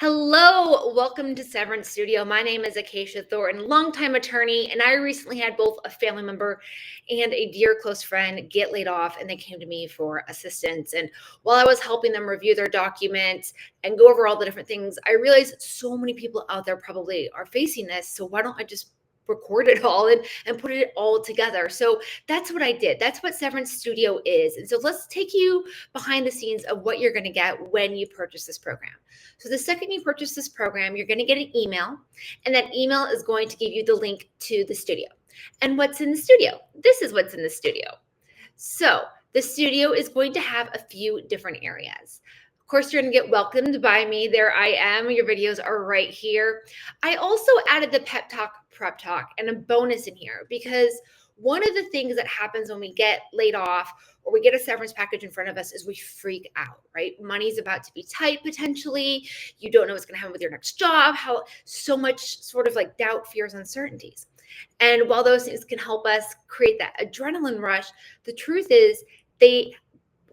Hello, welcome to Severance Studio. My name is Acacia Thornton, longtime attorney, and I recently had both a family member and a dear close friend get laid off, and they came to me for assistance. And while I was helping them review their documents and go over all the different things, I realized so many people out there probably are facing this. So why don't I just record it all and put it all together? So that's what I did. That's what Severance Studio is. And so let's take you behind the scenes of what you're going to get when you purchase this program. So the second you purchase this program, you're going to get an email, and that email is going to give you the link to the studio. And what's in the studio? This is what's in the studio. So the studio is going to have a few different areas. Of course, you're going to get welcomed by me. There I am. Your videos are right here. I also added the pep talk, prep talk, and a bonus in here because one of the things that happens when we get laid off or we get a severance package in front of us is we freak out, right? Money's about to be tight potentially. You don't know what's going to happen with your next job, how so much sort of like doubt, fears, uncertainties. And while those things can help us create that adrenaline rush, the truth is they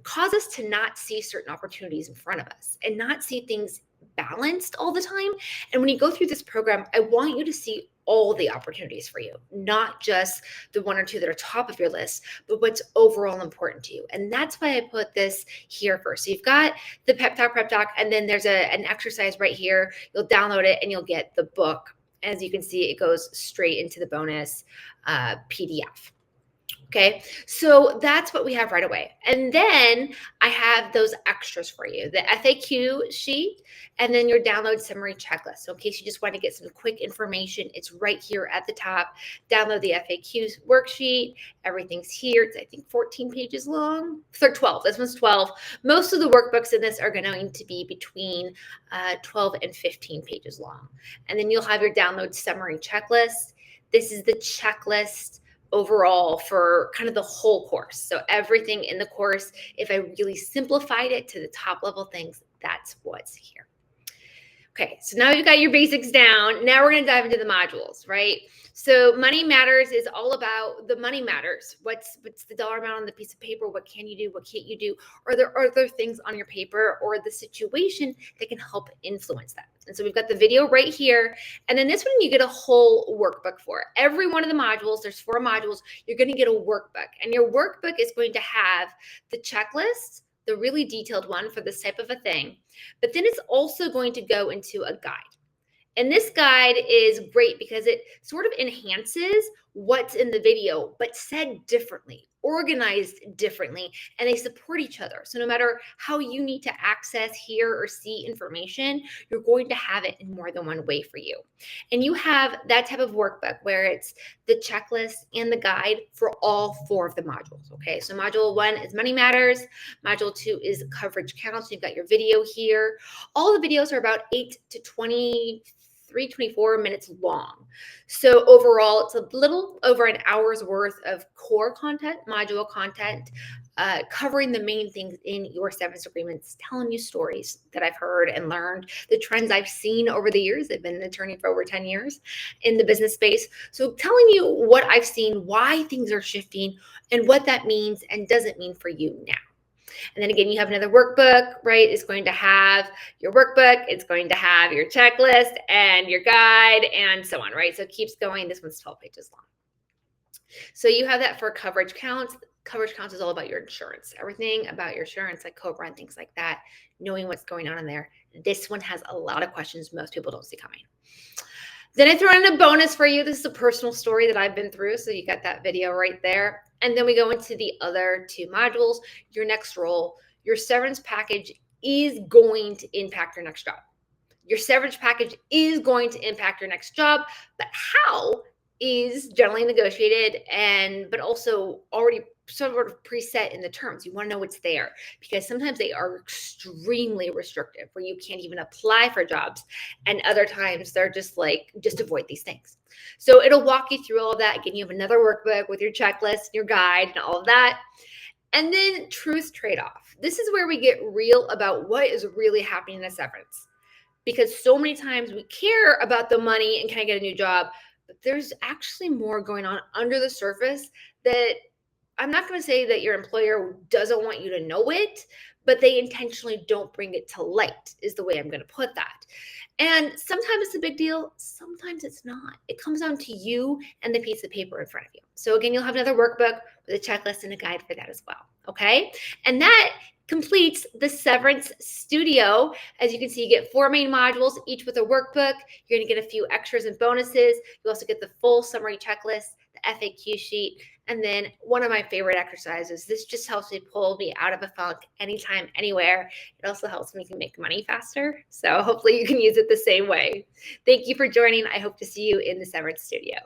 cause us to not see certain opportunities in front of us and not see things balanced all the time. And when you go through this program, I want you to see all the opportunities for you, not just the one or two that are top of your list, but what's overall important to you. And that's why I put this here first. So you've got the pep talk, prep talk, and then there's an exercise right here. You'll download it and you'll get the book. As you can see, it goes straight into the bonus PDF. Okay, so that's what we have right away. And then I have those extras for you, the FAQ sheet, and then your download summary checklist. So in case you just want to get some quick information, it's right here at the top. Download the FAQ worksheet. Everything's here. It's, I think, 14 pages long. 12. This one's 12. Most of the workbooks in this are going to be between 12 and 15 pages long. And then you'll have your download summary checklist. This is the checklist overall for kind of the whole course. So everything in the course, if I really simplified it to the top level things, that's what's here. Okay, so now you've got your basics down. Now we're going to dive into the modules, right? So Money Matters is all about the money matters. What's the dollar amount on the piece of paper? What can you do? What can't you do? Are there other things on your paper or the situation that can help influence that? And so we've got the video right here. And then this one, you get a whole workbook for. Every one of the modules, there's 4 modules, you're going to get a workbook. And your workbook is going to have the checklist, the really detailed one for this type of a thing. But then it's also going to go into a guide. And this guide is great because it sort of enhances what's in the video, but said differently, organized differently, and they support each other. So no matter how you need to access, hear, or see information, you're going to have it in more than one way for you. And you have that type of workbook where it's the checklist and the guide for all 4 of the modules. Okay, so module 1 is Money Matters. Module 2 is Coverage Counts. You've got your video here. All the videos are about 8 to 24 minutes long. So overall, it's a little over an hour's worth of core content, module content, covering the main things in your severance agreements, telling you stories that I've heard and learned, the trends I've seen over the years. I've been an attorney for over 10 years in the business space. So telling you what I've seen, why things are shifting, and what that means and doesn't mean for you now. And then again, you have another workbook, right? It's going to have your workbook, it's going to have your checklist and your guide and so on, right? So it keeps going. This one's 12 pages long. So you have that for Coverage Counts. Coverage Counts is all about your insurance, everything about your insurance, like COBRA and things like that, knowing what's going on in there. This one has a lot of questions most people don't see coming. Then I throw in a bonus for you. This is a personal story that I've been through. So you got that video right there. And then we go into the other 2 modules. Your next role, your severance package is going to impact your next job. Your severance package is going to impact your next job, but how is generally negotiated but also already sort of preset in the terms. You want to know what's there because sometimes they are extremely restrictive where you can't even apply for jobs. And other times they're just like, just avoid these things. So it'll walk you through all of that. Again, you have another workbook with your checklist, your guide, and all of that. And then truth trade-off. This is where we get real about what is really happening in a severance. Because so many times we care about the money and can I get a new job, but there's actually more going on under the surface that I'm not going to say that your employer doesn't want you to know it, but they intentionally don't bring it to light, is the way I'm going to put that. And sometimes it's a big deal, sometimes it's not. It comes down to you and the piece of paper in front of you. So again, you'll have another workbook with a checklist and a guide for that as well. Okay. And that completes the Severance Studio. As you can see, you get 4 main modules, each with a workbook. You're going to get a few extras and bonuses. You also get the full summary checklist, the FAQ sheet, and then one of my favorite exercises. This just helps me pull me out of a funk anytime, anywhere. It also helps me to make money faster. So hopefully you can use it the same way. Thank you for joining. I hope to see you in the Severance Studio.